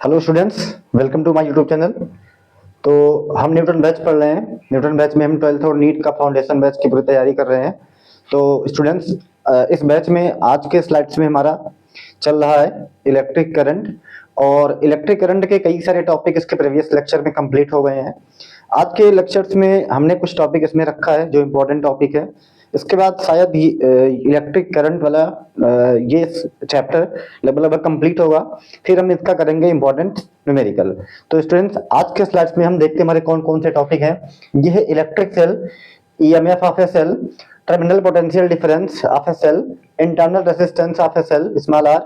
Hello students, welcome to my YouTube channel. तो हम Newton batch पढ़ रहे हैं। न्यूटन बैच में हम 12th और नीट का फाउंडेशन बैच की पूरी तैयारी कर रहे हैं। तो स्टूडेंट्स, इस बैच में आज के स्लाइड्स में हमारा चल रहा है इलेक्ट्रिक करंट। और इलेक्ट्रिक करंट के कई सारे टॉपिक इसके प्रीवियस लेक्चर में कंप्लीट हो गए हैं। आज के लेक्चर्स में हमने कुछ टॉपिक इसमें रखा है जो इम्पोर्टेंट टॉपिक है। इसके बाद शायद इलेक्ट्रिक करंट वाला ये चैप्टर लगभग कंप्लीट होगा, फिर हम इसका करेंगे इंपॉर्टेंट न्यूमेरिकल। तो स्टूडेंट्स, आज के स्लाइड्स में हम देखते हैं हमारे कौन कौन से टॉपिक हैं। ये है electric cell, EMF of a cell, terminal potential difference of a cell, internal resistance of a cell small r,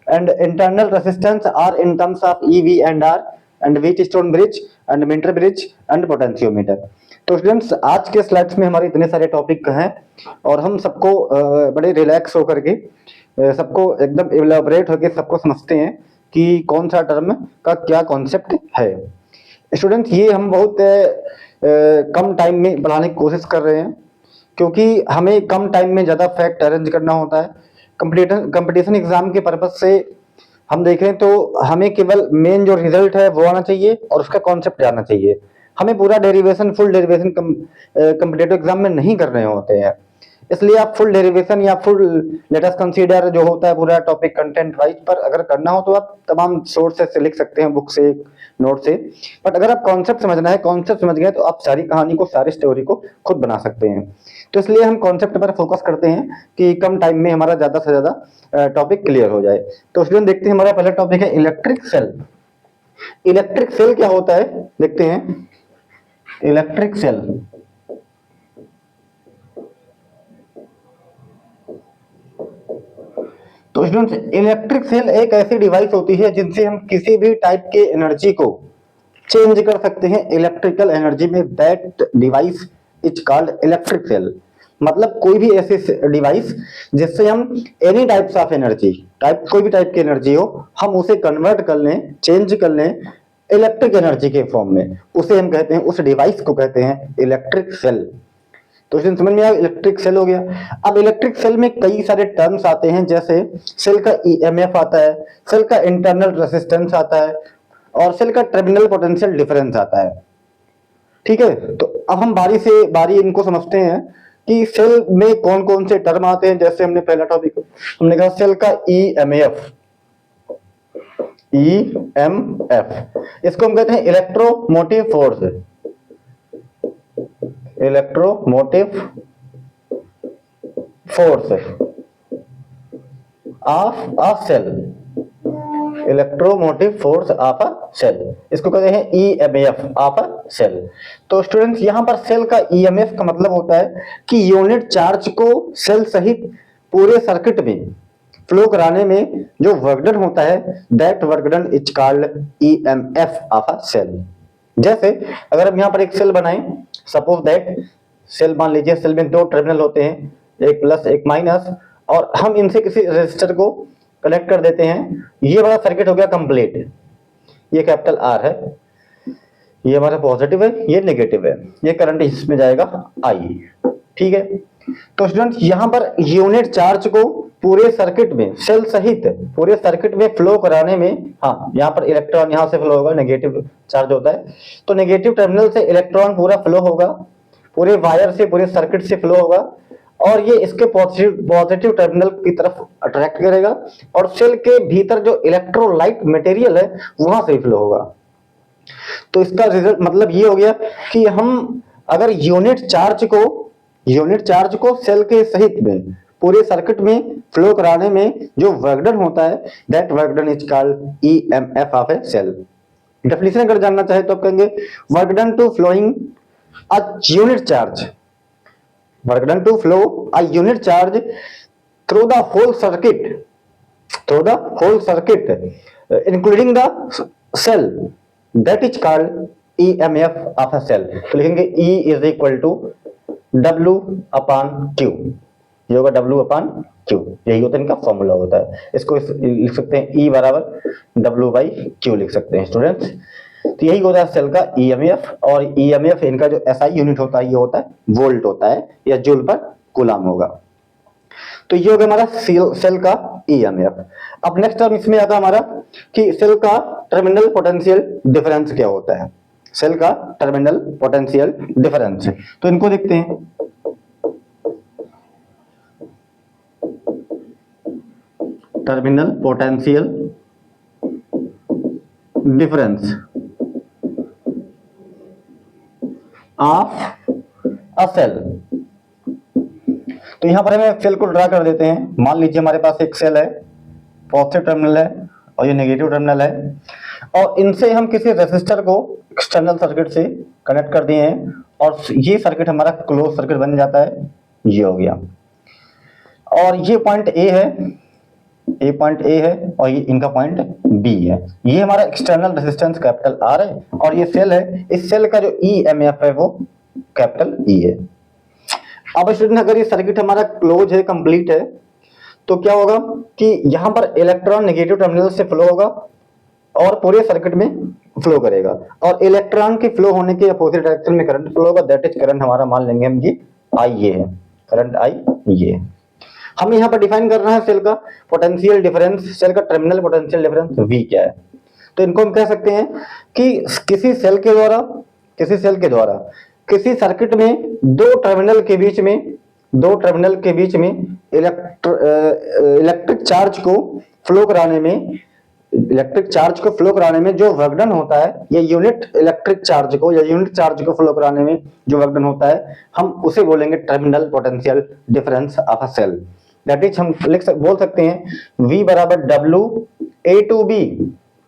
and internal resistance r in terms of E V and R, and Wheatstone bridge and metre bridge and potentiometer. तो students, आज के slides में हमारे इतने सारे topic हैं और हम सबको बड़े रिलैक्स होकर के सबको एकदम इलेबोरेट होकर सबको समझते हैं कि कौन सा टर्म का क्या कॉन्सेप्ट है। स्टूडेंट्स, ये हम बहुत कम टाइम में बढ़ाने की कोशिश कर रहे हैं, क्योंकि हमें कम टाइम में ज़्यादा फैक्ट अरेंज करना होता है। कंपटीशन एग्जाम के पर्पज से हम देखें तो हमें केवल मेन जो रिजल्ट है वो आना चाहिए और उसका कॉन्सेप्ट जानना चाहिए। हमें पूरा derivation, full derivation competitive exam में नहीं करने होते हैं। इसलिए आप फुल डेरिवेशन या फुल लेट अस कंसीडर जो होता है पूरा टॉपिक कंटेंट वाइज पर अगर करना हो तो आप तमाम सोर्स से लिख सकते हैं, बुक से, नोट से। बट अगर आप कॉन्सेप्ट समझना है, कॉन्सेप्ट समझ गए तो आप सारी कहानी को, सारी स्टोरी को खुद बना सकते हैं। तो इसलिए हम कॉन्सेप्ट पर फोकस करते हैं कि कम टाइम में हमारा ज्यादा से ज्यादा टॉपिक क्लियर हो जाए। तो स्टूडेंट, देखते हैं हमारा पहला टॉपिक है इलेक्ट्रिक सेल। इलेक्ट्रिक सेल क्या होता है देखते हैं। इलेक्ट्रिक सेल तो स्टूडेंट्स, इलेक्ट्रिक सेल एक ऐसी डिवाइस होती है जिनसे हम किसी भी टाइप के एनर्जी को चेंज कर सकते हैं इलेक्ट्रिकल एनर्जी में। That device is called electric cell. मतलब कोई भी ऐसी डिवाइस जिससे हम एनी टाइप्स ऑफ एनर्जी, कोई भी टाइप की एनर्जी हो, हम उसे कन्वर्ट कर लें, चेंज कर लें इलेक्ट्रिक एनर्जी के फॉर्म में, उसे हम कहते हैं, उस डिवाइस को कहते हैं इलेक्ट्रिक सेल। तो इसमें समझ में आया, इलेक्ट्रिक सेल हो गया। अब इलेक्ट्रिक सेल में कई सारे टर्म्स आते हैं, जैसे सेल का ईएमएफ आता है, सेल का इंटरनल रेजिस्टेंस आता है और सेल का टर्मिनल पोटेंशियल डिफरेंस आता है। ठीक है, तो अब हम बारी से बारी इनको समझते हैं कि सेल में कौन कौन से टर्म आते हैं। जैसे हमने पहला टॉपिक हमने कहा सेल का ईएमएफ, इसको हम कहते हैं electromotive force, electromotive force of a cell, electromotive force of a cell, इसको कहते हैं ईएमएफ ऑफ अ सेल। तो स्टूडेंट्स, यहां पर सेल का ईएमएफ का मतलब होता है कि यूनिट चार्ज को सेल सहित पूरे सर्किट में फ्लो कराने में जो वर्क डन होता है, that work done is called EMF of a cell. जैसे अगर हम यहाँ पर एक सेल बनाएं, सपोज दैट सेल, मान लीजिए सेल में दो टर्मिनल होते हैं, एक प्लस एक माइनस, और हम इनसे किसी रेजिस्टर को कनेक्ट कर देते हैं। ये वाला सर्किट हो गया कंप्लीट। ये कैपिटल आर है, ये हमारा पॉजिटिव है, ये नेगेटिव है, ये करंट इसमें जाएगा आई। ठीक है, तो स्टूडेंट, यहाँ पर यूनिट चार्ज को पूरे सर्किट में, सेल सहित पूरे सर्किट में फ्लो कराने में, हाँ, यहाँ पर इलेक्ट्रॉन यहाँ से फ्लो होगा, नेगेटिव चार्ज होता है, तो नेगेटिव टर्मिनल से इलेक्ट्रॉन पूरा फ्लो होगा, पूरे वायर से, पूरे सर्किट से फ्लो होगा, और ये इसके पॉजिटिव टर्मिनल की तरफ अट्रैक्ट करेगा, और सेल के भीतर जो इलेक्ट्रोलाइट मटेरियल है वहां से फ्लो होगा। तो इसका रिजल्ट मतलब ये हो गया कि हम अगर यूनिट चार्ज को सेल के सहित में पूरे सर्किट में फ्लो कराने में जो वर्क डन होता है, that work done is called EMF of a cell. Definition अगर जानना चाहे तो आप कहेंगे work done to flowing a unit charge, work done to flow a unit charge through the whole circuit including the cell, that is called EMF of a cell. तो लिखेंगे E is equal to W upon Q, ये होगा W upon Q, यही होता है इनका formula होता है। इसको लिख सकते हैं E बराबर W बाई Q लिख सकते हैं स्टूडेंट्स। तो यही होता है सेल का ईएमएफ, और ईएमएफ इनका जो एसआई यूनिट होता है, ये होता है वोल्ट होता है, या जूल पर कूलम होगा। तो ये हो गया हमारा सेल का ईएमएफ। अब नेक्स्ट टर्म इसमें आता हमारा कि सेल का टर्मिनल पोटेंशियल डिफरेंस क्या होता है। सेल का टर्मिनल पोटेंशियल डिफरेंस, तो इनको देखते हैं। Terminal potential difference of a cell. तो यहां पर हमें सेल को ड्रा कर देते हैं। मान लीजिए हमारे पास एक सेल है, पॉजिटिव टर्मिनल है और ये नेगेटिव टर्मिनल है, और इनसे हम किसी रेसिस्टर को एक्सटर्नल सर्किट से कनेक्ट कर दिए हैं और ये सर्किट हमारा क्लोज सर्किट बन जाता है। ये हो गया, और ये पॉइंट ए है, ए पॉइंट ए है और ये इनका पॉइंट बी है। ये हमारा एक्सटर्नल रेजिस्टेंस कैपिटल आर है और ये सेल है। इस सेल का जो ईएमएफ है वो कैपिटल ई है। अब स्टूडेंट अगर ये सर्किट हमारा क्लोज है, कंप्लीट है, तो क्या होगा कि यहां पर इलेक्ट्रॉन नेगेटिव टर्मिनल से फ्लो होगा और पूरे सर्किट में फ्लो करेगा, और इलेक्ट्रॉन के फ्लो होने के अपोजिट डायरेक्शन में करंट फ्लो होगा। दैट इज करंट हमारा मान लेंगे हम ये आई ये है, करंट आई ये। हम यहाँ पर डिफाइन कर रहे हैं सेल का पोटेंशियल डिफरेंस, सेल का टर्मिनल पोटेंशियल डिफरेंस वी क्या है। तो इनको हम कह सकते हैं कि किसी सेल के द्वारा किसी सर्किट में दो टर्मिनल के बीच में इलेक्ट्रिक चार्ज को फ्लो कराने में जो वर्क डन होता है, या यूनिट चार्ज को फ्लो कराने में जो वर्क डन होता है, हम उसे बोलेंगे terminal potential difference of a cell. That is हम बोल सकते हैं V बराबर W A to B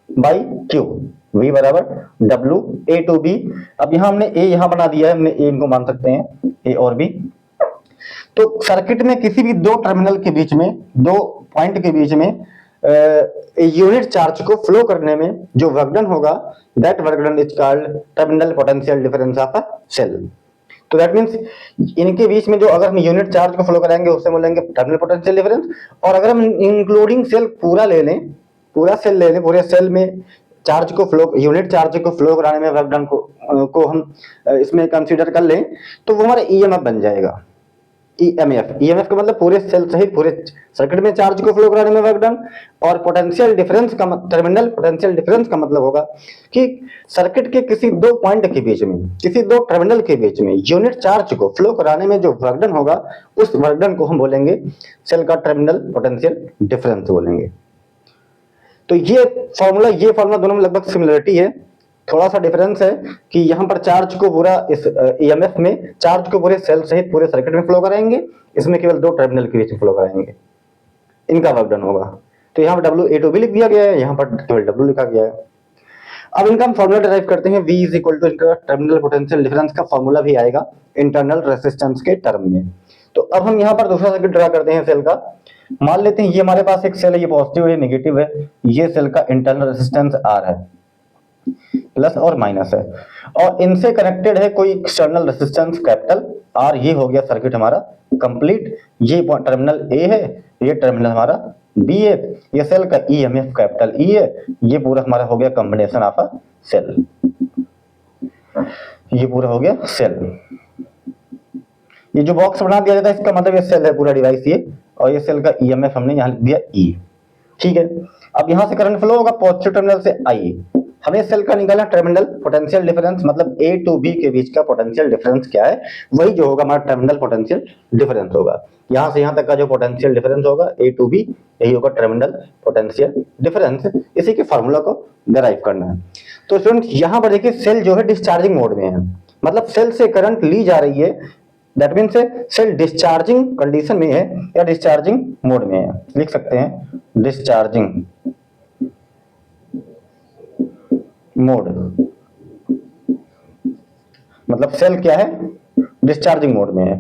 by Q, V बराबर W A टू B। अब यहाँ हमने A यहाँ बना दिया है, हमने A इनको मान सकते हैं A और B। तो सर्किट में किसी भी दो टर्मिनल के बीच में, दो पॉइंट के बीच में यूनिट चार्ज को फ्लो करने में जो वर्क डन होगा, that work done is called terminal potential difference of a cell. तो दैट मींस इनके बीच में जो अगर हम यूनिट चार्ज को फ्लो कराएंगे उससे बोलेंगे टर्मिनल पोटेंशियल डिफरेंस। और अगर हम इंक्लूडिंग सेल पूरा सेल ले लें, पूरे सेल में चार्ज को फ्लो, यूनिट चार्ज को फ्लो कराने में वर्क डन को हम इसमें कंसीडर कर लें, तो वो हमारा ईएमएफ बन जाएगा। ईएमएफ का मतलब पूरे सेल सहित पूरे सर्किट में चार्ज को फ्लो कराने में वर्क डन, और पोटेंशियल डिफरेंस का टर्मिनल पोटेंशियल डिफरेंस का मतलब होगा कि सर्किट के किसी दो पॉइंट के बीच में, किसी दो टर्मिनल के बीच में यूनिट चार्ज को फ्लो कराने में जो वर्क डन होगा, उस वर्क डन को हम बोलेंगे सेल का टर्मिनल पोटेंशियल डिफरेंस बोलेंगे। तो ये फॉर्मूला दोनों में लगभग सिमिलरिटी है, थोड़ा सा डिफरेंस है कि यहाँ पर चार्ज को पूरा इस ईएमएफ में चार्ज को पूरे सेल सहित पूरे सर्किट में फ्लो कराएंगे, इसमें केवल दो टर्मिनल के बीच में फ्लो कराएंगे, इनका वर्क डन होगा। तो यहाँ पर W A टू B लिख दिया गया है, यहाँ पर केवल W लिखा गया है। अब इनका हम फॉर्मूला डिराइव करते हैं। V इज इक्वल टू इनका टर्मिनल पोटेंशियल डिफरेंस का फॉर्मूला भी आएगा इंटरनल रेजिस्टेंस के टर्म में। तो अब हम यहाँ पर दूसरा सर्किट ड्रा करते हैं सेल का। मान लेते हैं ये हमारे पास एक सेल है, ये पॉजिटिव है, नेगेटिव है। ये सेल का इंटरनल रेजिस्टेंस R है, प्लस और माइनस है, और इनसे कनेक्टेड है कोई एक्सटर्नल रेजिस्टेंस कैपिटल R। ये हो गया सर्किट हमारा कंप्लीट। ये टर्मिनल A है, ये टर्मिनल हमारा B है, ये सेल का ईएमएफ कैपिटल E है। ये पूरा हमारा हो गया कॉम्बिनेशन ऑफ अ सेल, ये पूरा हो गया सेल। ये जो बॉक्स बना दिया जाता है इसका मतलब ये सेल है पूरा डिवाइस ये, और ये सेल का ईएमएफ हमने यहाँ लिख दिया E। ठीक है, अब यहाँ से करंट फ्लो होगा पॉजिटिव टर्मिनल से I। हमें सेल का निकालना टर्मिनल पोटेंशियल डिफरेंस, मतलब A टू B के बीच का पोटेंशियल डिफरेंस क्या है, वही जो होगा हमारा टर्मिनल पोटेंशियल डिफरेंस होगा। यहाँ से यहाँ तक का जो पोटेंशियल डिफरेंस होगा A टू B, यही होगा टर्मिनल पोटेंशियल डिफरेंस। इसी के फॉर्मूला को डिराइव करना है। तो स्टूडेंट यहाँ पर देखिए सेल जो है डिस्चार्जिंग मोड में है, मतलब सेल से करंट ली जा रही है, that means cell discharging condition में है या डिस्चार्जिंग मोड में है। लिख सकते हैं डिस्चार्जिंग मोड, मतलब सेल क्या है, डिस्चार्जिंग मोड में है।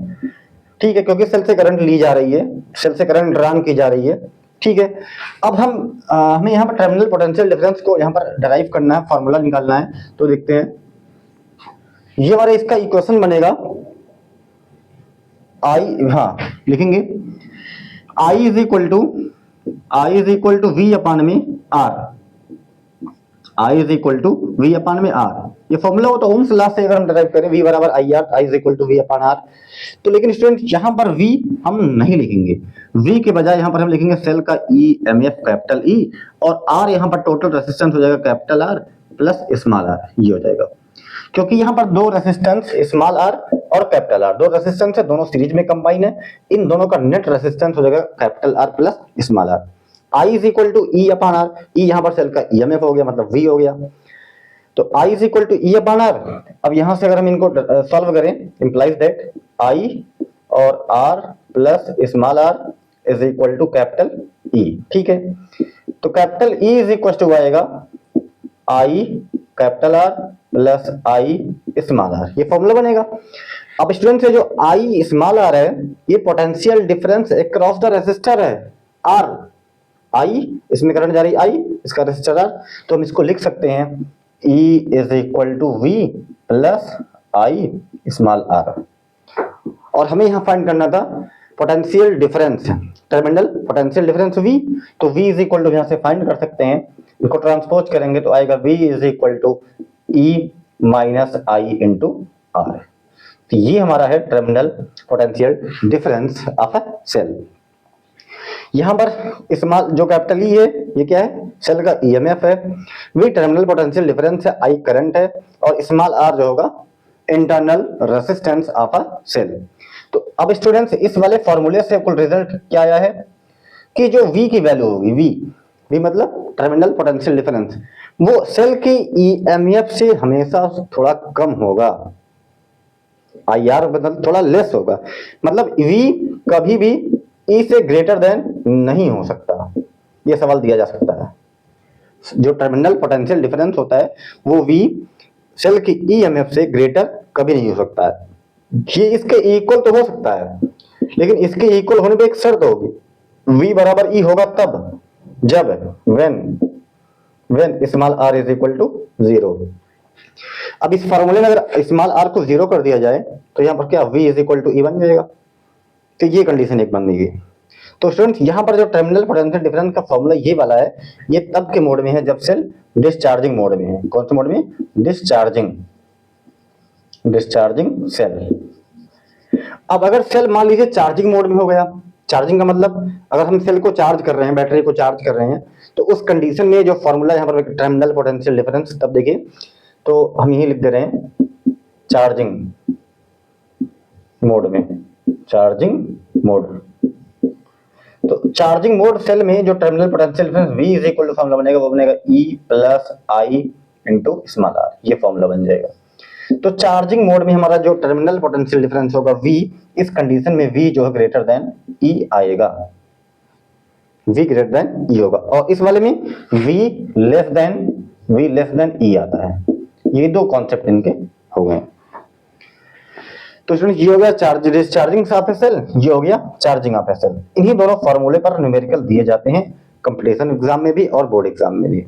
ठीक है, क्योंकि सेल से करंट ली जा रही है, सेल से करंट ड्रान की जा रही है। ठीक है, अब हमें यहाँ पर टर्मिनल पोटेंशियल डिफरेंस को यहाँ पर डिराइव करना है, फॉर्मूला निकालना है। तो देखते हैं, ये हमारा इसका इक्वेशन बनेगा लिखेंगे I is equal to V upon में R। I is equal to V upon में आर। ये फॉर्मूला हो तो ओम्स लॉ से अगर हम डिराइव करें वी बराबर I R, I is equal to V upon R. तो लेकिन स्टूडेंट यहाँ पर वी हम नहीं लिखेंगे, वी के बजाय यहाँ पर हम लिखेंगे सेल का E M F capital E, और आर यहाँ पर टोटल रेसिस्टेंस हो जाएगा capital R plus small are, ये हो जाएगा। क्योंकि यहाँ पर दो रेसिस्टेंस स्मॉल आर और कैपिटल आर, दो रेसिस्टेंस है, दोनों सीरीज में कंबाइन है, इन दोनों का नेट रेसिस्टेंस हो जाएगा capital R plus small R. I is equal to E upon R, E यहाँ पर सेल का ईएमएफ हो गया मतलब वी हो गया, तो I is equal to E upon R. अब यहां से अगर हम इनको सॉल्व करें, इंप्लाइज दैट आई और R plus small are is equal to capital E, ठीक है। तो capital E is equal to आएगा I capital R plus I small are, ये फॉर्मूला बनेगा। अब स्टूडेंट से जो आई स्मॉल आर है, ये potential difference across the resistor है आर, आई इसमें करंट जा रही आई, इसका रेसिस्टर आर, तो हम इसको लिख सकते हैं E is equal to V plus I small r. और हमें यहां फाइंड करना था potential difference, terminal potential difference V, तो V इज इक्वल टू यहां से फाइंड कर सकते हैं, इनको ट्रांसपोज करेंगे तो आएगा V is equal to E minus I into r. तो ये हमारा है terminal potential difference of a cell. यहां पर स्मॉल जो कैपिटल ई है, ये क्या है, सेल का ईएमएफ है, वी टर्मिनल पोटेंशियल डिफरेंस है, आई करंट है, और स्मॉल आर जो होगा internal resistance of a cell. तो अब स्टूडेंट्स इस वाले फॉर्मूले से कुल रिजल्ट क्या आया है कि जो वी की वैल्यू होगी, वी मतलब टर्मिनल पोटेंशियल डिफरेंस, वो सेल की ईएमएफ से हमेशा थोड़ा कम होगा, आई आर मतलब थोड़ा लेस होगा, मतलब वी कभी भी ई से ग्रेटर देन नहीं हो सकता, यह सवाल दिया जा सकता है। जो टर्मिनल पोटेंशियल डिफरेंस होता है वो वी सेल की ईएमएफ से ग्रेटर कभी नहीं हो सकता है। ये इसके इक्वल तो हो सकता है, लेकिन इसके इक्वल होने पे एक शर्त होगी, वी बराबर ई होगा तब जब when small are is equal to 0। अब इस फॉर्मूले में अगर स्मॉल आर को 0 कर दिया जाए तो यहां पर क्या वी इज इक्वल टू ई बन जाएगा, तो ये कंडीशन एक बन गई। तो स्टूडेंट्स यहां पर जो टर्मिनल पोटेंशियल डिफरेंस का फॉर्मूला ये वाला है, ये तब के मोड में है जब सेल डिस्चार्जिंग मोड में है। कौन से मोड में, डिस्चार्जिंग सेल। अब अगर सेल मान लीजिए चार्जिंग मोड में हो गया, चार्जिंग का मतलब अगर हम सेल को चार्ज कर रहे हैं, बैटरी को चार्ज कर रहे हैं, तो उस कंडीशन में जो फॉर्मूला यहाँ पर टर्मिनल पोटेंशियल डिफरेंस, तब देखिए तो हम यही लिख दे रहे हैं चार्जिंग मोड में, चार्जिंग मोड। तो चार्जिंग मोड सेल में जो terminal potential difference V is equal to formula बनेगा, वो बनेगा E plus I into small are, ये फॉर्मूला बन जाएगा। तो चार्जिंग मोड में हमारा जो टर्मिनल पोटेंशियल डिफरेंस होगा V, इस कंडीशन में V जो है ग्रेटर देन E आएगा, V ग्रेटर देन E होगा, और इस वाले में V लेस देन E आता है। ये दो कॉन्सेप्ट इनके हो गए। तो स्टूडेंट ये हो गया डिस्चार्जिंग ऑफ ए सेल, ये हो गया चार्जिंग ऑफ ए सेल। इन्हीं दोनों फॉर्मूले पर न्यूमेरिकल दिए जाते हैं कंपटीशन एग्जाम में भी और बोर्ड एग्जाम में भी।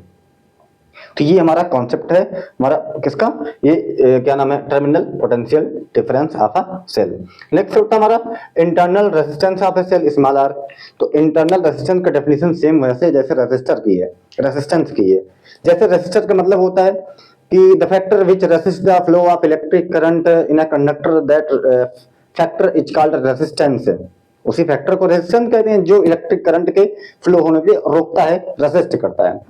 तो ये हमारा कॉन्सेप्ट है हमारा किसका, ये क्या नाम है, terminal potential difference of a cell. Next होता है हमारा internal resistance of a cell small r. तो इंटरनल रेजिस्टेंस का डेफिनेशन सेम वैसे जैसे रेजिस्टेंस की है। जैसे रेजिस्टेंस का मतलब होता है कि the factor which resists the flow of electric current in a conductor, that factor is called resistance। उसी फैक्टर को रेजिस्टेंस कहते हैं जो इलेक्ट्रिक करंट के फ्लो होने के रोकता है, रेसिस्ट करता है।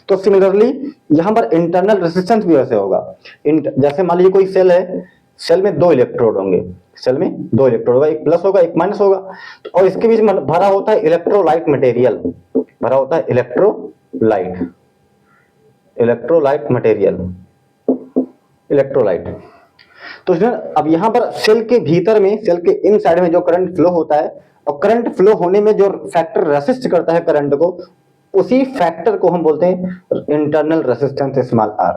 तो सिमिलरली यहाँ पर इंटरनल रेजिस्टेंस भी वैसे होगा। जैसे मान लीजिए कोई सेल है, सेल में दो इलेक्ट्रोड होंगे, एक प्लस होगा एक माइनस होगा, तो और इसके बीच में भरा होता है इलेक्ट्रोलाइट मटेरियल, इलेक्ट्रोलाइट। तो अब यहां पर सेल के भीतर में, सेल के इन साइड में जो करंट फ्लो होता है, और करंट फ्लो होने में जो फैक्टर रेसिस्ट करता है करंट को, उसी फैक्टर को हम बोलते हैं internal resistance small r.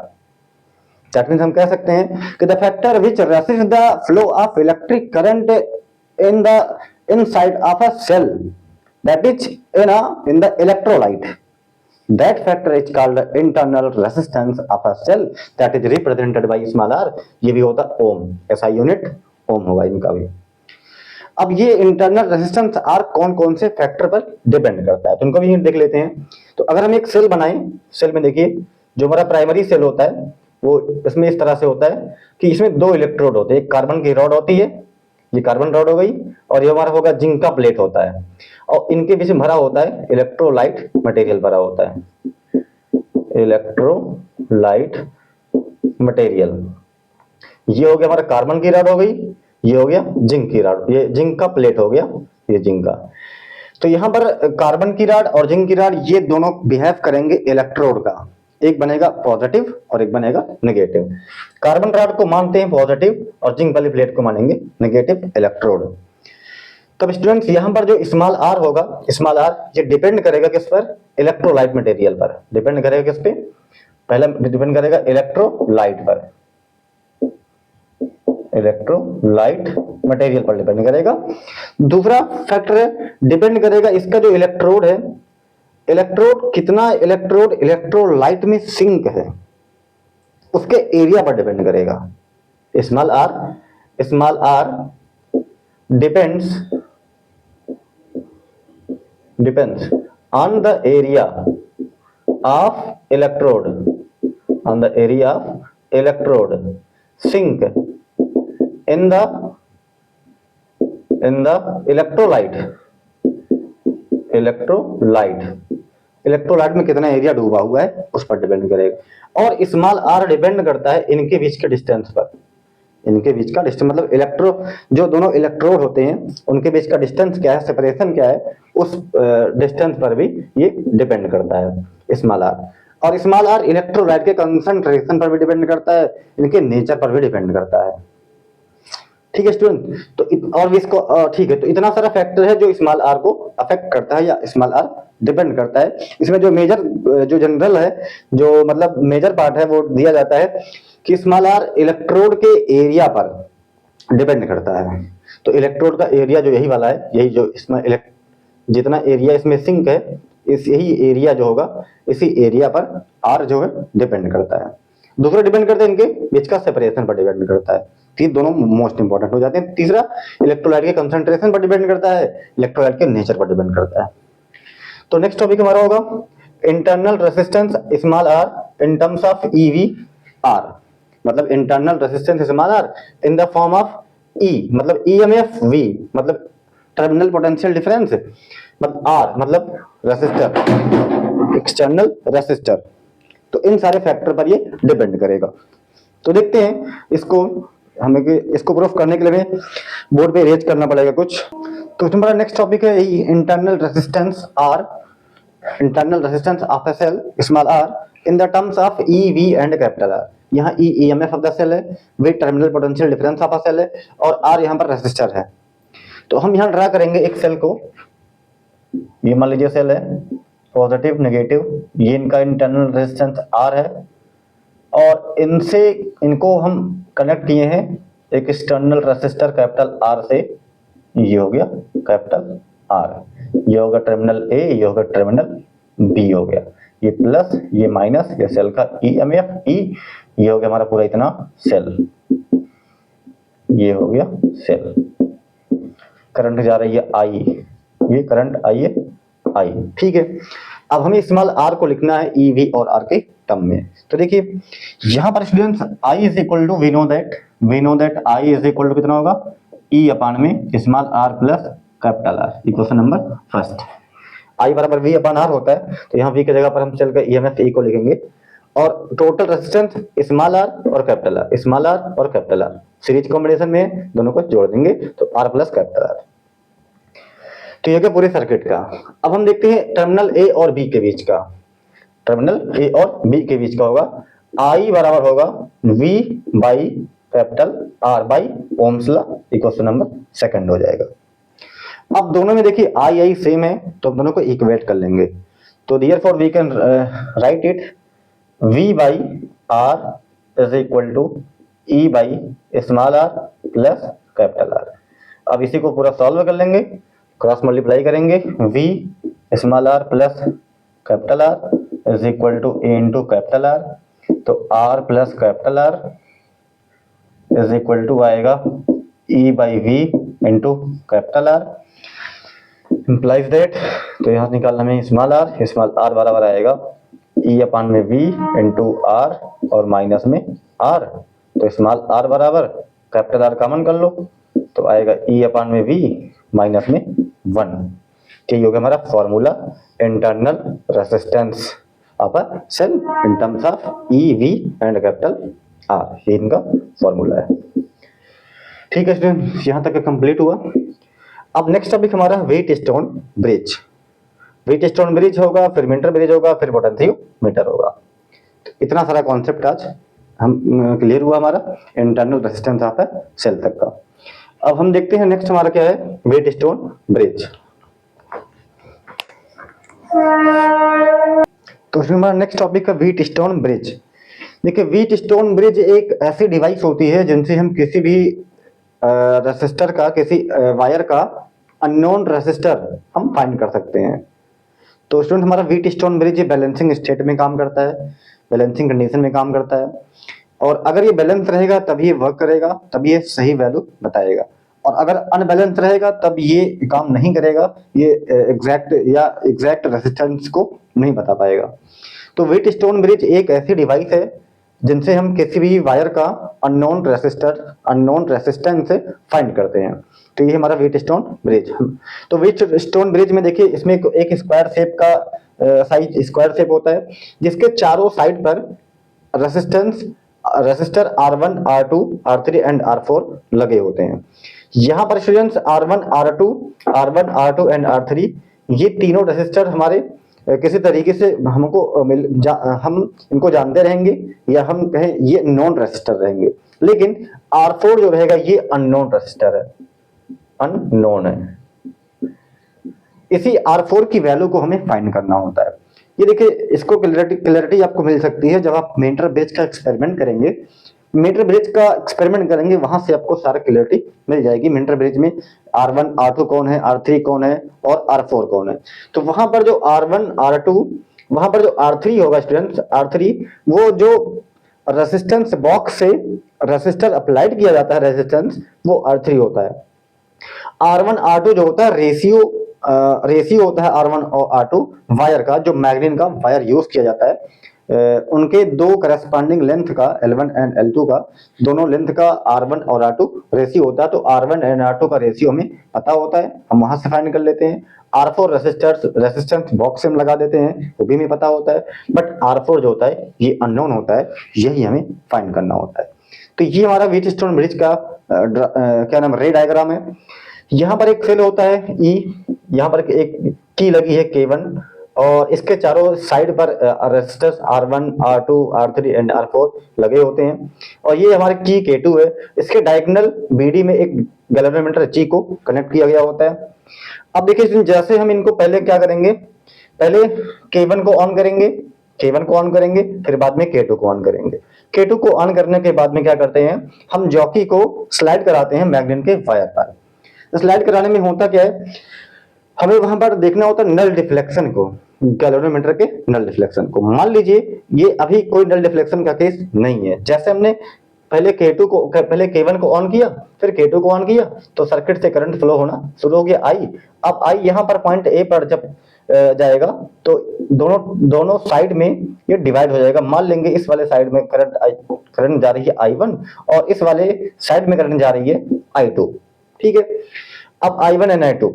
That means हम कह सकते हैं कि the factor which resist the flow of electric current in the inside of a cell, that is in the electrolyte, that factor is called internal resistance of a cell that is represented by small r। ये भी होता ओम, SI unit ओम होगा इनका भी। अब ये internal resistance are कौन कौन से फैक्टर पर डिपेंड करता है, तो इनको भी देख लेते हैं। तो अगर हम एक सेल बनाएं, सेल में देखिए जो हमारा प्राइमरी सेल होता है वो इसमें इस तरह से होता है कि इसमें दो इलेक्ट्रोड होते हैं, एक कार्बन की रॉड होती है, ये कार्बन रॉड हो गई, और ये हमारा होगा जिंक का प्लेट होता है, और इनके बीच में भरा होता है इलेक्ट्रोलाइट मटेरियल भरा होता है, इलेक्ट्रोलाइट मटेरियल। ये हो गया हमारा कार्बन की रॉड हो गई, ये हो गया जिंक की रॉड, ये जिंक का प्लेट हो गया, ये जिंक का। तो यहां पर कार्बन की रॉड और जिंक की रॉड ये दोनों बिहेव करेंगे इलेक्ट्रोड का, एक बनेगा पॉजिटिव और एक बनेगा नेगेटिव। कार्बन रॉड को मानते हैं पॉजिटिव और जिंक वाली प्लेट को मानेंगे नेगेटिव इलेक्ट्रोड। तब स्टूडेंट्स यहां पर जो स्मॉल आर होगा, स्मॉल आर ये डिपेंड करेगा किस पर, इलेक्ट्रोलाइट मटेरियल पर डिपेंड करेगा, किस पे, पहला डिपेंड करेगा इलेक्ट्रोलाइट पर, इलेक्ट्रोलाइट मटेरियल पर डिपेंड करेगा। दूसरा फैक्टर है डिपेंड करेगा इसका जो इलेक्ट्रोड है, इलेक्ट्रोड कितना इलेक्ट्रोड इलेक्ट्रोलाइट में सिंक है उसके एरिया पर डिपेंड करेगा। Small r depends on the area of electrode, on the area of electrode sink in the electrolyte में कितना एरिया डूबा हुआ है उस पर डिपेंड करेगा। और स्मॉल आर डिपेंड करता है इनके बीच के डिस्टेंस पर, इनके बीच का डिस्टेंस मतलब जो दोनों इलेक्ट्रोड होते हैं उनके बीच का डिस्टेंस क्या है, सेपरेशन क्या है, उस डिस्टेंस पर भी ये डिपेंड करता है स्मॉल आर। और स्मॉल आर इलेक्ट्रोलाइट के कंसंट्रेशन पर भी डिपेंड करता है, इनके नेचर पर भी डिपेंड करता है। ठीक है स्टूडेंट, तो और भी इसको ठीक है, तो इतना सारा फैक्टर है जो स्मॉल आर को अफेक्ट करता है या स्मॉल आर डिपेंड करता है। इसमें जो मेजर जो जनरल है, जो मतलब मेजर पार्ट है वो दिया जाता है कि स्मॉल आर इलेक्ट्रोड के एरिया पर डिपेंड करता है। तो इलेक्ट्रोड का एरिया जो यही वाला है, यही जो इसमें जितना एरिया इसमें सिंक है, इस यही एरिया जो होगा इसी एरिया पर आर जो है डिपेंड करता है। दूसरा डिपेंड करता है इनके बीच का सेपरेशन पर डिपेंड करता है। तीन दोनों मोस्ट इंपॉर्टेंट हो जाते हैं। तीसरा इलेक्ट्रोलाइट के कंसंट्रेशन पर डिपेंड करता है, इलेक्ट्रोलाइट के नेचर पर डिपेंड करता है। तो नेक्स्ट टॉपिक हमारा होगा internal resistance small are in terms of EV R, मतलब internal resistance small are in the form of E मतलब ईएमएफ, वी मतलब टर्मिनल पोटेंशियल डिफरेंस, मतलब आर मतलब रेसिस्टर, एक्सटर्नल रेसिस्टर। तो इन सारे फैक्टर पर ये डिपेंड करेगा। तो देखते हैं इसको, हमें इसको प्रूफ करने के लिए बोर्ड पे रेज करना पड़ेगा कुछ। तो हमारा नेक्स्ट टॉपिक है internal resistance r, internal resistance of a cell small are in the terms of E V and capital R. यहाँ E EMF of the cell है, V terminal potential difference of a cell है, और R यहाँ पर resistor है। तो हम यहाँ ड्रा करेंगे एक सेल को, ये मान लीजिए सेल है पॉजिटिव नेगेटिव, ये इनका इंटरनल रेजिस्टेंस आर है, और इनसे इनको हम कनेक्ट किए हैं एक एक्सटर्नल रेजिस्टर कैपिटल आर से, ये हो गया कैपिटल आर, ये होगा टर्मिनल ए, ये होगा टर्मिनल बी हो गया, ये प्लस ये माइनस, ये सेल का ईएमएफ ई, ये हो गया हमारा पूरा इतना सेल, ये हो गया सेल। करंट जा रही है आई, ये करंट आई है आई, ठीक है। अब हमें स्मॉल आर को लिखना है ई वी और आर के टर्म में। तो देखिए यहां पर students I is equal to we know that I is equal to कितना होगा ई अपान में small R plus capital R. Equation number first, I बराबर वी अपान आर होता है, तो यहाँ वी की जगह पर हम सेल का ईएमएफ ई को लिखेंगे, और टोटल रेजिस्टेंस स्मॉल आर और कैपिटल आर, स्मॉल आर और कैपिटल आर सीरीज कॉम्बिनेशन में दोनों को जोड़ देंगे तो आर प्लस कैपिटल आर। तो ये क्या पूरे सर्किट का। अब हम देखते हैं टर्मिनल ए और बी के बीच का, टर्मिनल ए और बी के बीच का होगा आई बराबर होगा V by capital R by Ohm's law, equation number second हो जाएगा। अब दोनों में देखिए आई आई सेम है तो हम दोनों को इक्वेट कर लेंगे, तो therefore we can write it V by R is equal to E by small R plus capital R. अब इसी को पूरा सॉल्व कर लेंगे, क्रॉस मल्टीप्लाई करेंगे, V small R plus capital R is equal to E into capital R, तो R plus capital R is equal to आएगा E by V into capital R, implies that, तो यहाँ निकालना हमें small are बराबर आएगा E अपान में V into are और माइनस में R, तो स्मॉल r बराबर कैपिटल R कॉमन कर लो तो आएगा E अपान में V माइनस में 1। ठीक हो गया हमारा formula internal resistance of a cell in terms of E V and capital R, ये इनका फॉर्मूला है। ठीक है स्टूडेंट, यहाँ तक कंप्लीट हुआ। अब नेक्स्ट टॉपिक हमारा Wheatstone bridge. Wheatstone bridge होगा, फिर मीटर ब्रिज होगा, फिर पोटेंशियोमीटर होगा। तो इतना सारा कॉन्सेप्ट आज हम क्लियर हुआ हमारा internal resistance of a cell तक का। अब हम देखते हैं नेक्स्ट हमारा क्या है, वेट स्टोन ब्रिज। तो इसमें हमारा नेक्स्ट टॉपिक है वेट स्टोन ब्रिज। देखिए वेट स्टोन ब्रिज एक ऐसी डिवाइस होती है जिनसे हम किसी भी रेसिस्टर का, किसी वायर का अननोन रेसिस्टर हम फाइंड कर सकते हैं। तो स्टूडेंट हमारा वेट स्टोन ब्रिज ये बैलेंसिंग स्टेट में काम करता है, बैलेंसिंग कंडीशन में काम करता है, और अगर ये बैलेंस रहेगा तब ये वर्क करेगा, तब ये सही वैल्यू बताएगा, और अगर अनबैलेंस रहेगा तब ये काम नहीं करेगा, ये एग्जैक्ट रेसिस्टेंस को नहीं बता पाएगा। तो वेट स्टोन ब्रिज एक ऐसी डिवाइस है जिनसे हम किसी भी वायर का अननोन रेसिस्टेंस फाइंड करते हैं। तो ये हमारा वेट स्टोन ब्रिज। तो वेट स्टोन ब्रिज में देखिए इसमें एक स्क्वायर शेप का स्क्वायर शेप होता है जिसके चारों साइड पर resistor R1, R2, R3 and R4 लगे होते हैं। यहाँ पर students R1, R2 and R3 ये तीनों रेसिस्टर हमारे किसी तरीके से हम इनको जानते रहेंगे, या हम कहें ये नॉन रेसिस्टर रहेंगे। लेकिन R4 जो रहेगा ये अननोन रेसिस्टर है, अननोन है। इसी R4 की वैल्यू को हमें फाइंड करना होता है। ये देखिए इसको क्लैरिटी आपको मिल सकती है जब आप मीटर ब्रिज का एक्सपेरिमेंट करेंगे। मीटर ब्रिज का एक्सपेरिमेंट करेंगे वहां से आपको सारा क्लैरिटी मिल जाएगी। मीटर ब्रिज में R1, R2 कौन है, R3 कौन है और R4 कौन है। तो वहां पर जो R1, R2, वहां पर जो R3 होगा स्टूडेंट्स, R3 वो जो रेसिस्टेंस बॉक्स से रेसिस्टर अप्लाइड किया जाता है रेसिस्टेंस, वो R3 होता है। R1, R2 जो होता है रेशियो होता है R1 और R2 वायर का, जो मैग्नीन का वायर यूज किया जाता है उनके दो करस्पॉन्डिंग लेंथ का L1 एंड L2 का, दोनों लेंथ का R1 और R2 रेशियो होता है। तो R1 एंड R2 का रेशियो हमें पता होता है, हम वहां से फाइंड कर लेते हैं। R4 रेसिस्टेंस बॉक्स से हम लगा देते हैं, वो भी हमें पता होता है। बट R4 जो होता है ये अननोन होता है, यही हमें फाइंड करना होता है। तो ये हमारा वेट स्टोन ब्रिज का क्या नाम रे डायग्राम है। यहाँ पर एक सेल होता है E, यहाँ पर एक की लगी है K1, और इसके चारों साइड पर resistors R1, R2, R3 and R4 लगे होते हैं, और ये हमारे की K2 है। इसके डायगोनल BD में एक गैल्वेनोमीटर G को कनेक्ट किया गया होता है। अब देखिए जैसे हम इनको पहले क्या करेंगे, पहले K1 को ऑन करेंगे, फिर बाद में K2 को ऑन करेंगे। K2 को ऑन करने के बाद में क्या करते हैं, हम जॉकी को स्लाइड कराते हैं मैग्नेट के वायर पर। स्लाइड कराने में होता क्या है, हमें वहां पर देखना होता है नल डिफ्लेक्शन को, गैल्वेनोमीटर के नल डिफ्लेक्शन को। मान लीजिए ये अभी कोई नल डिफ्लेक्शन का केस नहीं है। जैसे हमने पहले K1 को ऑन किया, फिर K2 को ऑन किया, तो सर्किट से करंट फ्लो होना शुरू हो गया I। अब I यहाँ पर पॉइंट A पर जब जाएगा तो दोनों साइड में ये डिवाइड हो जाएगा। मान लेंगे इस वाले साइड में करंट जा रही है I1 और इस वाले साइड में करंट जा रही है I2। ठीक है, अब I1 एंड I2,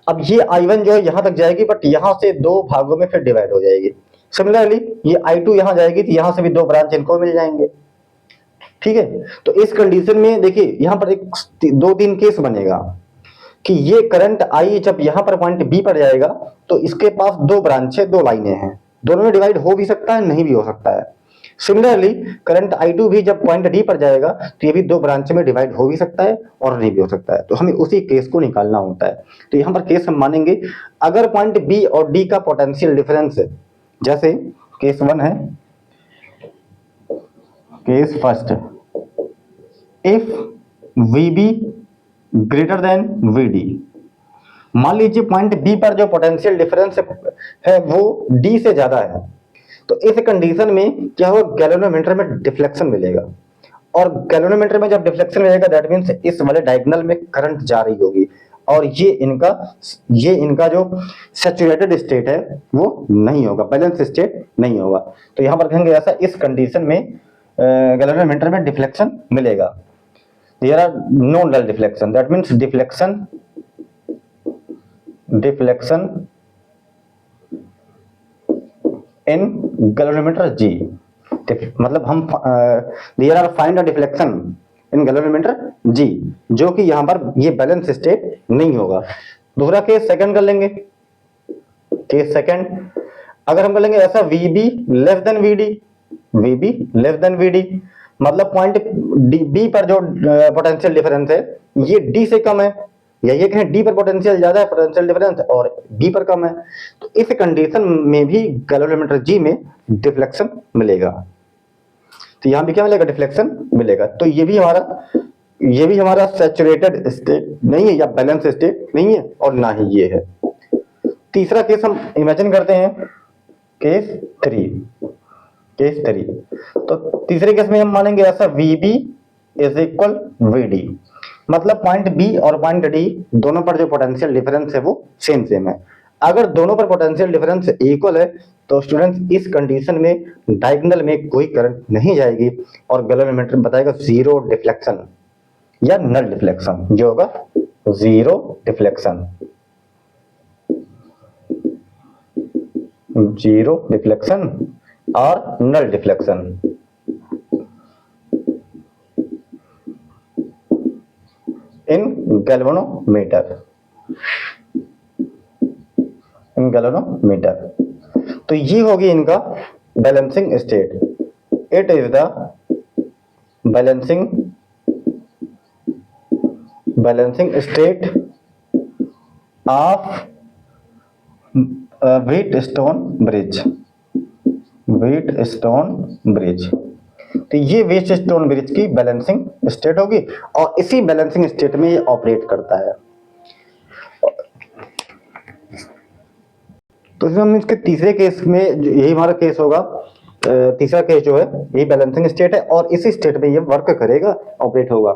अब ये I1 जो है यहां तक जाएगी, बट यहां से दो भागों में फिर डिवाइड हो जाएगी। सिमिलरली ये I2 यहां जाएगी तो यहां से भी दो ब्रांच इनको मिल जाएंगे। ठीक है, तो इस कंडीशन में देखिए यहां पर एक 2-3 केस बनेगा कि ये करंट I जब यहां पर पॉइंट B पर जाएगा तो इसके पास दो ब्रांचें, दो लाइनें हैं, दोनों में डिवाइड हो भी सकता है, नहीं भी हो सकता है। सिमिलरली करंट I2 भी जब पॉइंट D पर जाएगा तो ये भी दो ब्रांच में डिवाइड हो भी सकता है और नहीं भी हो सकता है। तो हमें उसी केस को निकालना होता है। तो यहाँ पर केस हम मानेंगे अगर पॉइंट B और D का पोटेंशियल डिफरेंस है, जैसे केस 1 है, case first, if VB greater than VD। मान लीजिए पॉइंट B पर जो पोटेंशियल डिफरेंस है वो D से ज्यादा है, तो इस कंडीशन में क्या होगा, गैल्वेनोमीटर में डिफ्लेक्शन मिलेगा, और गैल्वेनोमीटर में जब डिफ्लेक्शन मिलेगा दैट मींस इस वाले डायगोनल में करंट जा रही होगी, और ये इनका जो सैचुरेटेड स्टेट है वो नहीं होगा, बैलेंस स्टेट नहीं होगा। तो यहाँ पर कहेंगे ऐसा, इस कंडीशन में गैल्वेनोमीटर में डिफ्लेक्शन मिलेगा। There are no null deflection, that means deflection in galvanometer G, मतलब हम there are find a deflection in galvanometer G, जो कि यहाँ पर ये बैलेंस स्टेट नहीं होगा। दूसरा केस सेकंड कर लेंगे। केस सेकंड, अगर हम कर लेंगे ऐसा VB less than VD, VB less than VD, मतलब पॉइंट बी पर जो पोटेंशियल डिफरेंस है ये D से कम है, या ये कहें D पर पोटेंशियल ज्यादा है पोटेंशियल डिफरेंस और B पर कम है, तो इस कंडीशन में भी गैल्वेनोमीटर G में डिफ्लेक्शन मिलेगा। तो यहाँ भी क्या मिलेगा, डिफ्लेक्शन मिलेगा। तो ये भी हमारा सैचुरेटेड स्टेट नहीं है या बैलेंस स्टेट नहीं है, और ना ही ये है। तीसरा केस हम इमेजिन करते हैं, केस थ्री। तो तीसरे केस में हम मानेंगे ऐसा VB इज इक्वल VD, मतलब पॉइंट B और पॉइंट D दोनों पर जो पोटेंशियल डिफरेंस है वो सेम है। अगर दोनों पर पोटेंशियल डिफरेंस इक्वल है तो स्टूडेंट्स इस कंडीशन में डायगोनल में कोई करंट नहीं जाएगी और गैल्वेनोमीटर बताएगा जीरो डिफ्लेक्शन या नल डिफ्लेक्शन, जो होगा जीरो डिफ्लेक्शन और नल डिफ्लेक्शन। इन गैल्वेनोमीटर तो ये होगी इनका balancing state. It is the balancing state of Wheatstone bridge. तो ये व्हीटस्टोन ब्रिज की बैलेंसिंग स्टेट होगी और इसी बैलेंसिंग स्टेट में ये ऑपरेट करता है। तो इसमें हम इसके तीसरे केस में यही हमारा केस होगा, तीसरा केस जो है यही बैलेंसिंग स्टेट है और इसी स्टेट में ये वर्क करेगा, ऑपरेट होगा।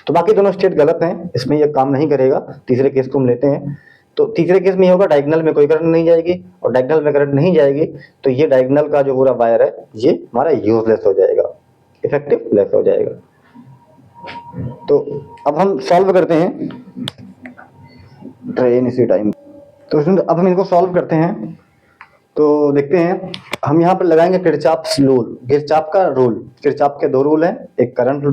तो बाकी दोनों स्टेट गलत हैं, इसमें ये काम नहीं करेगा। तीसरे केस को हम लेते हैं, तो तीसरे केस में ये होगा डायगोनल में कोई करंट नहीं जाएगी, और डायगोनल में करंट नहीं जाएगी तो ये डायगोनल का जो पूरा वायर है ये हमारा यूजलेस हो जाएगा, इफेक्टिव लेस हो जाएगा। तो अब हम सॉल्व करते हैं ट्रेन इसी टाइम। तो अब हम इनको सॉल्व करते हैं। तो देखते हैं, हम यहाँ पर लगाएंगे किरचॉफ के दो रूल हैं, एक करंट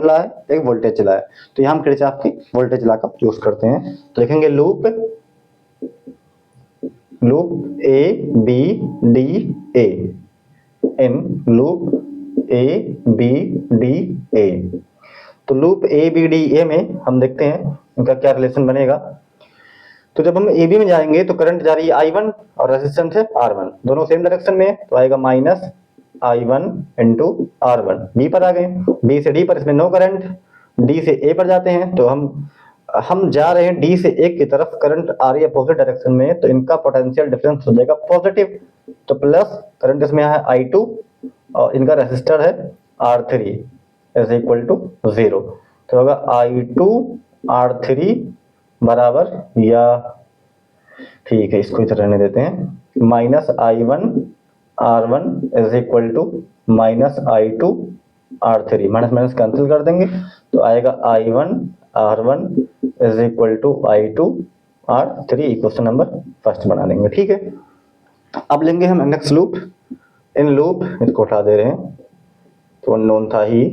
लॉ है, एक वोल्टेज लॉ है। तो यहाँ हम किरचॉफ की वोल्टेज लॉ का यूज करते हैं। तो लिखेंगे loop A B D A in loop A B D A। तो loop A B D A में हम देखते हैं इनका क्या रिलेशन बनेगा। तो जब हम AB में जाएंगे तो करंट जा रही है I1 और रेजिस्टेंस है R1, दोनों सेम डायरेक्शन में, तो आएगा minus I1 into R1। B पर आ गए, B से D पर इसमें नो करंट, D से A पर जाते हैं, तो हम जा रहे हैं D से A की तरफ, करंट आ रही है अपोजिट डायरेक्शन में, तो इनका पोटेंशियल डिफरेंस हो जाएगा पॉजिटिव। तो प्लस करंट इसमें है I2 और इनका रेजिस्टर है R3 इज इक्वल टू 0। तो होगा I2 R3 बराबर, या ठीक है इसको इधर रहने देते हैं, minus I1 R1 is equal to minus I2 R3, minus cancel कर देंगे तो आएगा I1 R1 is equal to I2 R3, equation number first बना देंगे। ठीक है, अब लेंगे हम नेक्स्ट लूप। इन लूप इसको उठा दे रहे हैं तो अननोन था ही,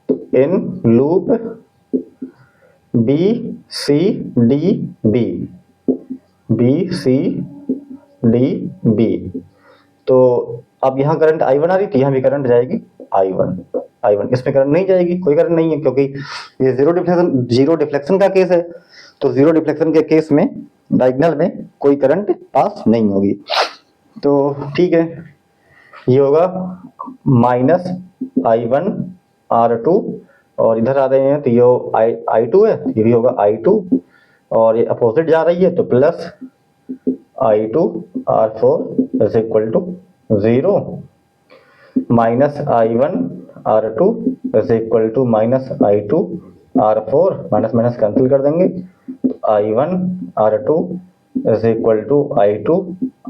तो in loop B C D B, तो अब यहाँ करंट I1 आ रही थी, यहाँ भी करंट जाएगी I1, इसमें करंट नहीं जाएगी, कोई करंट नहीं है क्योंकि ये जीरो डिफ्लेक्शन का केस है। तो जीरो डिफ्लेक्शन के केस में डायगोनल में कोई करंट पास नहीं होगी। तो ठीक है, ये होगा माइनस I1 R2 और इधर आ रहे हैं तो ये I2 है, ये भी होगा I2 और ये अपोजिट जा रही है तो plus I2 R4 is equal to 0, minus I1 R2 is equal to minus I2 R4 minus minus cancel कर देंगे, I1 R2 is equal to I2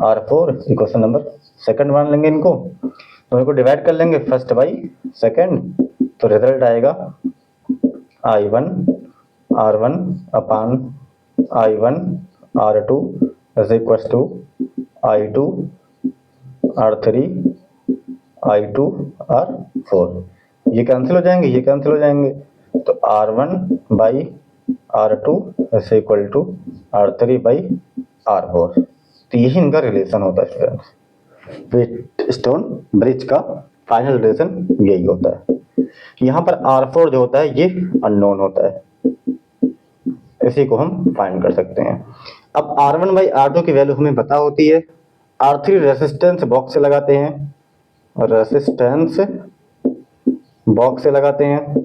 R4। Equation number second मान लेंगे इनको, तो इनको डिवाइड कर लेंगे फर्स्ट बाई सेकंड, तो रिजल्ट आएगा I1 R1 upon I1 R2 is equal to I2 R3 I2 R4। ये कैंसिल हो जाएंगे, ये कैंसिल हो जाएंगे, तो R1 by R2 is equal to R3 by R4। तो यही इनका रिलेशन होता है स्टूडेंट्स। व्हीटस्टोन ब्रिज का फाइनल रिलेशन यही होता है। यहाँ पर R4 जो होता है ये अननोन होता है, इसी को हम फाइंड कर सकते हैं। अब R1 बाई R2 की वैल्यू हमें पता होती है। R3 रेसिस्टेंस बॉक्स से लगाते हैं, रेसिस्टेंस बॉक्स से लगाते हैं,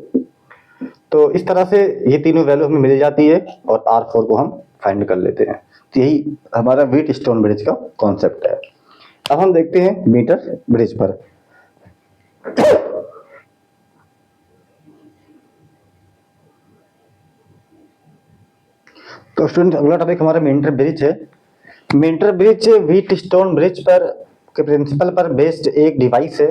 तो इस तरह से ये तीनों वैल्यू हमें मिल जाती है और R4 को हम फाइंड कर लेते हैं। तो यही हमारा व्हीटस्टोन ब्रिज का कॉन्सेप्ट है। अब हम देखते हैं मीटर ब्रिज पर। तो स्टूडेंट अगला टॉपिक हमारा मेंटर ब्रिज है। मेंटर ब्रिज व्हीटस्टोन ब्रिज पर के प्रिंसिपल पर बेस्ड एक डिवाइस है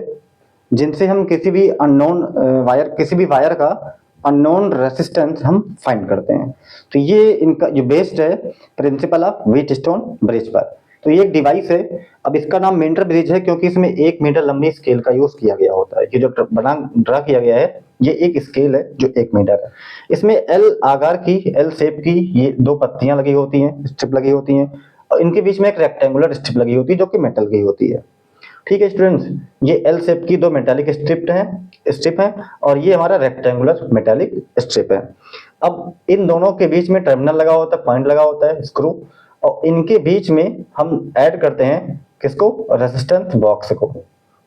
जिनसे हम किसी भी अननोन वायर, किसी भी वायर का अननोन रेसिस्टेंस हम फाइंड करते हैं। तो ये इनका जो बेस्ड है प्रिंसिपल ऑफ व्हीटस्टोन ब्रिज पर। तो ये एक डिवाइस है। अब इसका नाम मेंटर ब्रिज है क्योंकि इसमें 1 मीटर लंबी स्केल का यूज किया गया होता है। ये जो ड्रा किया गया है ये एक स्केल है जो 1 मीटर है। इसमें एल आकार की, एल शेप की ये 2 पत्तियां लगी होती हैं, स्ट्रिप लगी होती हैं, और इनके बीच में एक रेक्टेंगुलर स्ट्रिप लगी होती है जो कि मेटल की होती है। ठीक है स्टूडेंट्स, ये एल शेप की 2 मेटालिक स्ट्रिप है और ये हमारा रेक्टेंगुलर मेटालिक स्ट्रिप है। अब इन दोनों के बीच में टर्मिनल लगा होता है, पॉइंट लगा होता है, स्क्रू, और इनके बीच में हम ऐड करते हैं किसको, रेसिस्टेंस बॉक्स को।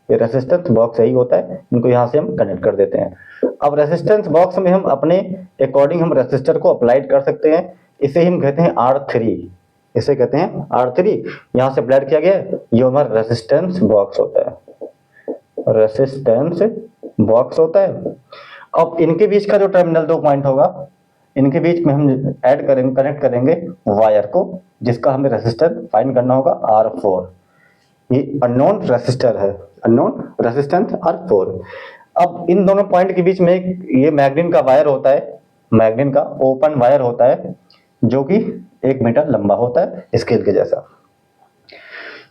ये रेसिस्टेंस बॉक्स यही होता है, इनको यहाँ से हम कनेक्ट कर देते हैं। अब रेसिस्टेंस बॉक्स में हम अपने अकॉर्डिंग हम रेसिस्टर को अप्लाइड कर सकते हैं। इसे हम कहते हैं R3, इसे कहते हैं R3। यहाँ से अप्लाइड किया गया, ये हमारा रेसिस्टेंस बॉक्स होता है, रेसिस्टेंस बॉक्स होता है। अब इनके बीच का जो टर्मिनल 2 पॉइंट होगा, इनके बीच में हम ऐड करेंगे, कनेक्ट करेंगे वायर को, जिसका हमें रेसिस्टर फाइंड करना होगा R4। ये अननोन रेसिस्टर है, अननोन रेसिस्टेंस R4। अब इन दोनों पॉइंट के बीच में ये मैग्नीन का वायर होता है, मैग्नीन का ओपन वायर होता है जो कि 1 मीटर लंबा होता है स्केल के जैसा।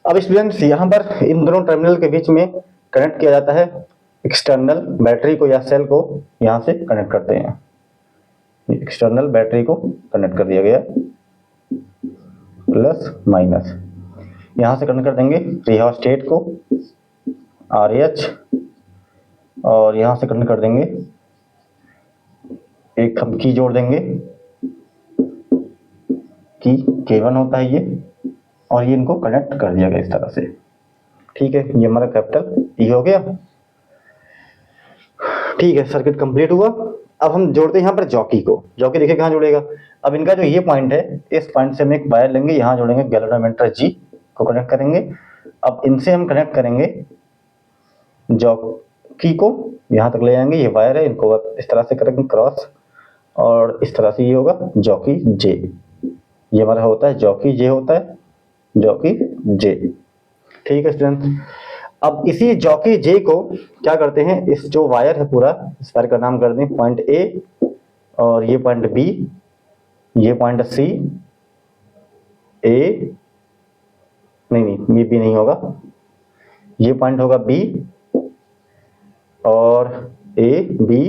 अब स्टूडेंट्स यहाँ पर इन दोनों टर्मिनल के बीच में कनेक्ट किया जाता है एक्सटर्नल बैटरी को या सेल को, यहाँ से कनेक्ट करते हैं। एक्सटर्नल बैटरी को कनेक्ट कर दिया गया, प्लस माइनस, यहाँ से कनेक्ट कर देंगे रियोस्टेट को RH, और यहाँ से कनेक्ट कर देंगे, एक हम की जोड़ देंगे, की K1 होता है ये, और ये इनको कनेक्ट कर दिया गया इस तरह से। ठीक है, ये हमारा कैपिटल E हो गया। ठीक है, सर्किट कंप्लीट हुआ। अब हम जोड़ते हैं यहाँ पर जॉकी को। जॉकी देखिए कहाँ जुड़ेगा। अब इनका जो ये पॉइंट है, इस पॉइंट से हम एक वायर लेंगे, यहाँ जोड़ेंगे गैल्वेनोमीटर G को कनेक्ट करेंगे। अब इनसे हम कनेक्ट करेंगे जॉकी को, यहाँ तक ले जाएंगे, ये वायर है, इनको इस तरह से करेंगे क्रॉस, और इस तरह से ये होगा जॉकी J। ये हमारा होता है जॉकी J, होता है जॉकी J। ठीक है स्टूडेंट, अब इसी जॉकी J को क्या करते हैं, इस जो वायर है पूरा, इस वायर का नाम कर दें पॉइंट A, और ये पॉइंट B, ये पॉइंट C, A नहीं, B नहीं होगा, ये पॉइंट होगा B, और A B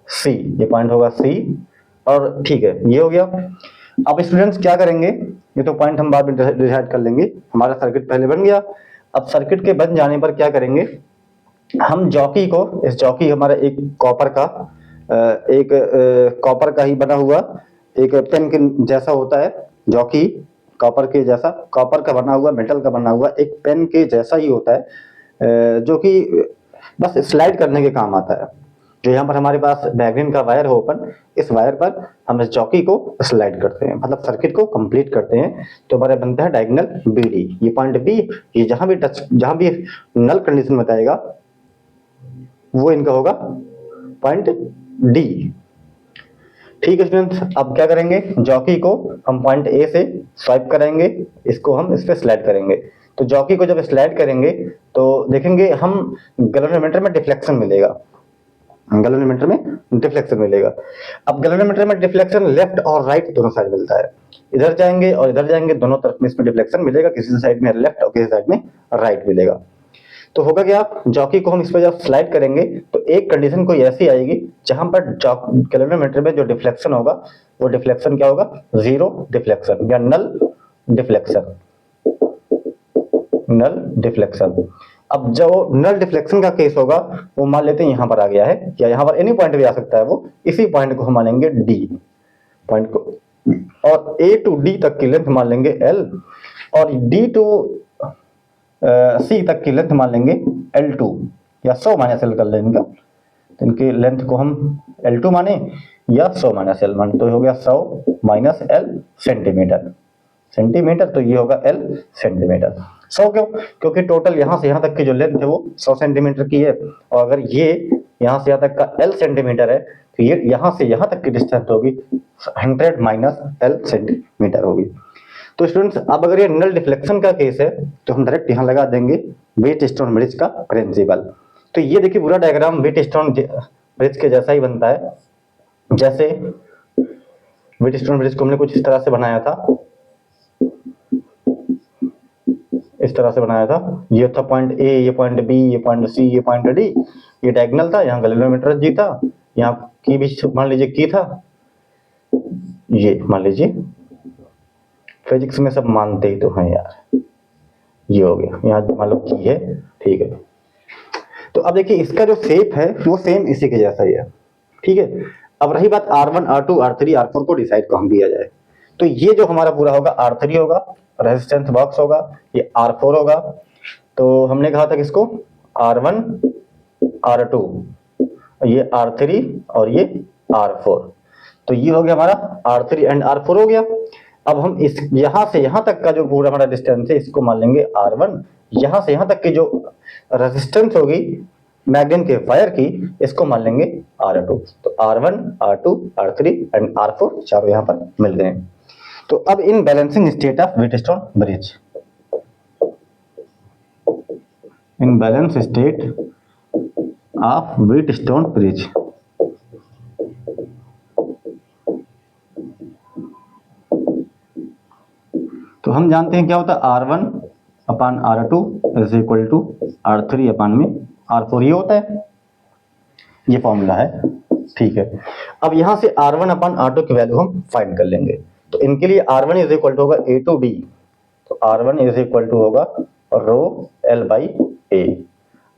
C, ये पॉइंट होगा C, और ठीक है ये हो गया। अब स्टूडेंट्स क्या करेंगे, ये तो पॉइंट हम बाद में डिसाइड कर लेंगे, हमारा सर्किट पहले बन गया। अब सर्किट के बन जाने पर क्या करेंगे, हम जॉकी को, इस जॉकी हमारा एक कॉपर का ही बना हुआ एक पेन के जैसा होता है, जॉकी कॉपर के जैसा, कॉपर का बना हुआ, मेटल का बना हुआ एक पेन के जैसा ही होता है, जो कि बस स्लाइड करने के काम आता है। जो यहाँ पर हमारे पास मैग्नीन का वायर है ओपन, इस वायर पर हम इस जॉकी को स्लाइड करते हैं, मतलब सर्किट को कंप्लीट करते हैं, तो हमारा बनता है डायगोनल BD। ये पॉइंट B, ये जहां भी नल कंडीशन बताएगा वो इनका होगा पॉइंट D। ठीक है स्टूडेंट्स, अब क्या करेंगे, जॉकी को हम पॉइंट ए से स्वाइप करेंगे, इसको हम इस पे स्लाइड करेंगे। तो जॉकी को जब स्लाइड करेंगे तो देखेंगे हम गैल्वेनोमीटर में डिफ्लेक्शन मिलेगा, गैल्वेनोमीटर में डिफ्लेक्शन मिलेगा। अब गैल्वेनोमीटर में डिफ्लेक्शन लेफ्ट और राइट दोनों साइड मिलता है, इधर जाएंगे और इधर जाएंगे, दोनों तरफ में इसमें डिफ्लेक्शन मिलेगा, किसी साइड में लेफ्ट और किसी साइड में राइट मिलेगा। तो होगा क्या, जॉकी को हम इस पर जब स्लाइड करेंगे तो एक कंडीशन कोई ऐसी आएगी जहां पर गैल्वेनोमीटर में जो डिफ्लेक्शन होगा वो डिफ्लेक्शन क्या होगा, जीरो डिफ्लेक्शन या नल डिफ्लेक्शन, नल डिफ्लेक्शन। अब जो नल डिफ्लेक्शन का केस होगा वो मान लेते हैं यहां पर आ गया है, या यहां पर एनी पॉइंट भी आ सकता है, वो इसी पॉइंट को हम मानेंगे डी पॉइंट को, और ए टू डी तक की लेंथ मान लेंगे एल, और डी टू सी तक की लेंथ मान लेंगे L2 या 100 माइनस एल कर लें इनका, तो इनकी लेंथ को हम L2 माने या 100 माइनस एल माने, तो ये हो गया 100 माइनस एल सेंटीमीटर, सेंटीमीटर तो ये होगा एल सेंटीमीटर। 100 क्यों, क्योंकि टोटल यहाँ से यहाँ तक की जो लेंथ है वो 100 सेंटीमीटर की है, और अगर ये यहाँ से यहाँ तक का एल सेंटीमीटर है तो ये यहाँ से यहाँ तक की डिस्टेंस होगी 100 माइनस एल सेंटीमीटर होगी। तो स्टूडेंट्स अब अगर ये नल डिफ्लेक्शन का केस है तो हम डायरेक्ट यहाँ लगा देंगे व्हीटस्टोन ब्रिज का प्रिंसिपल। तो ये देखिए पूरा डायग्राम व्हीटस्टोन ब्रिज के जैसा ही बनता है, जैसे व्हीटस्टोन ब्रिज को हमने कुछ इस तरह से बनाया था, इस तरह से बनाया था, ये था पॉइंट ए, ये पॉइंट बी, ये पॉइंट सी, ये पॉइंट डी, ये डायगोनल था, यहाँ गैल्वेनोमीटर जी था, यहाँ की भी मान लीजिए की था, ये मान लीजिए फिजिक्स में सब मानते ही तो हैं यार, ये हो गया, यहाँ मान लो की है, ठीक है। तो अब देखिए इसका जो शेप है वो सेम इसी के जैसा ही है, ठीक है। अब रही बात R1, R2, R3, R4 को डिसाइड कहाँ किया जाए, तो ये जो हमारा पूरा होगा R3 होगा, रेजिस्टेंस बॉक्स होगा, ये R4 होगा। तो हमने कहा था किसको, R1, R2, ये R3 और ये R4, तो ये हो गया हमारा R3 एंड R4 हो गया। अब हम इस यहां से यहां तक का जो पूरा हमारा डिस्टेंस है इसको मान लेंगे R1, यहां से यहां तक की जो रेजिस्टेंस होगी मैग्नेट के फायर की इसको मान लेंगे R2। तो R1, R2, R3 and R4 चारों यहां पर मिल गए। तो अब in balancing state of Wheatstone bridge, in balance state of Wheatstone bridge, तो हम जानते हैं क्या होता है R1 upon R2 is equal to R3 upon में R4, ये होता है, ये फॉर्मूला है, ठीक है। अब यहां से R1 अपान R2 की वैल्यू हम फाइंड कर लेंगे, तो इनके लिए R1 इज इक्वल टू होगा A टू D, तो R1 इज इक्वल टू होगा रो L बाई A,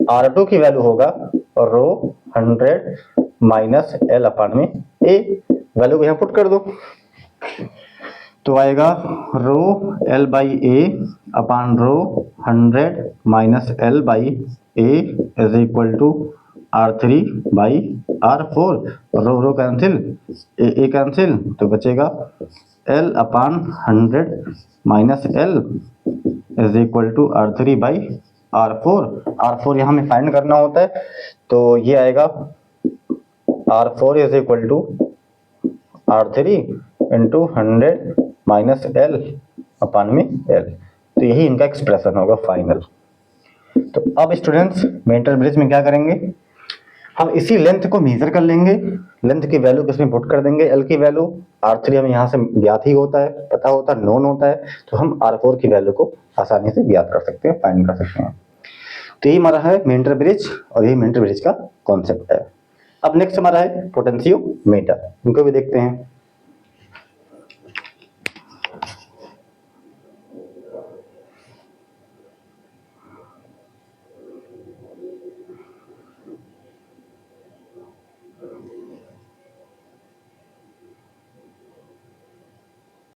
R2 की वैल्यू होगा रो 100 माइनस L अपान में A, वैल्यू को यहाँ पुट कर दो, तो आएगा rho L by A upon rho 100 minus L by A is equal to R3 by R4, rho rho cancel, A cancel, तो बचेगा L upon 100 minus L is equal to R3 by R4, R4 यहाँ में find करना होता है, तो ये आएगा R4 is equal to R3 into 100 minus L upon में L, तो यही इनका एक्सप्रेशन होगा फाइनल। तो अब स्टूडेंट्स मेंटल ब्रिज में क्या करेंगे, हम इसी लेंथ को मेजर कर लेंगे, लेंथ की वैल्यू किसमें पुट कर देंगे, L की वैल्यू, R3 हमें यहाँ से ज्ञात ही होता है, पता होता है, नोन होता है, तो हम R4 की वैल्यू को आसानी से ज्ञात कर सकते हैं, फाइंड कर सकते हैं। तो यही हमारा है मेंटल ब्रिज, और यही मेंटल ब्रिज का कॉन्सेप्ट है। अब नेक्स्ट हमारा है पोटेंशियोमीटर, इनको भी देखते हैं।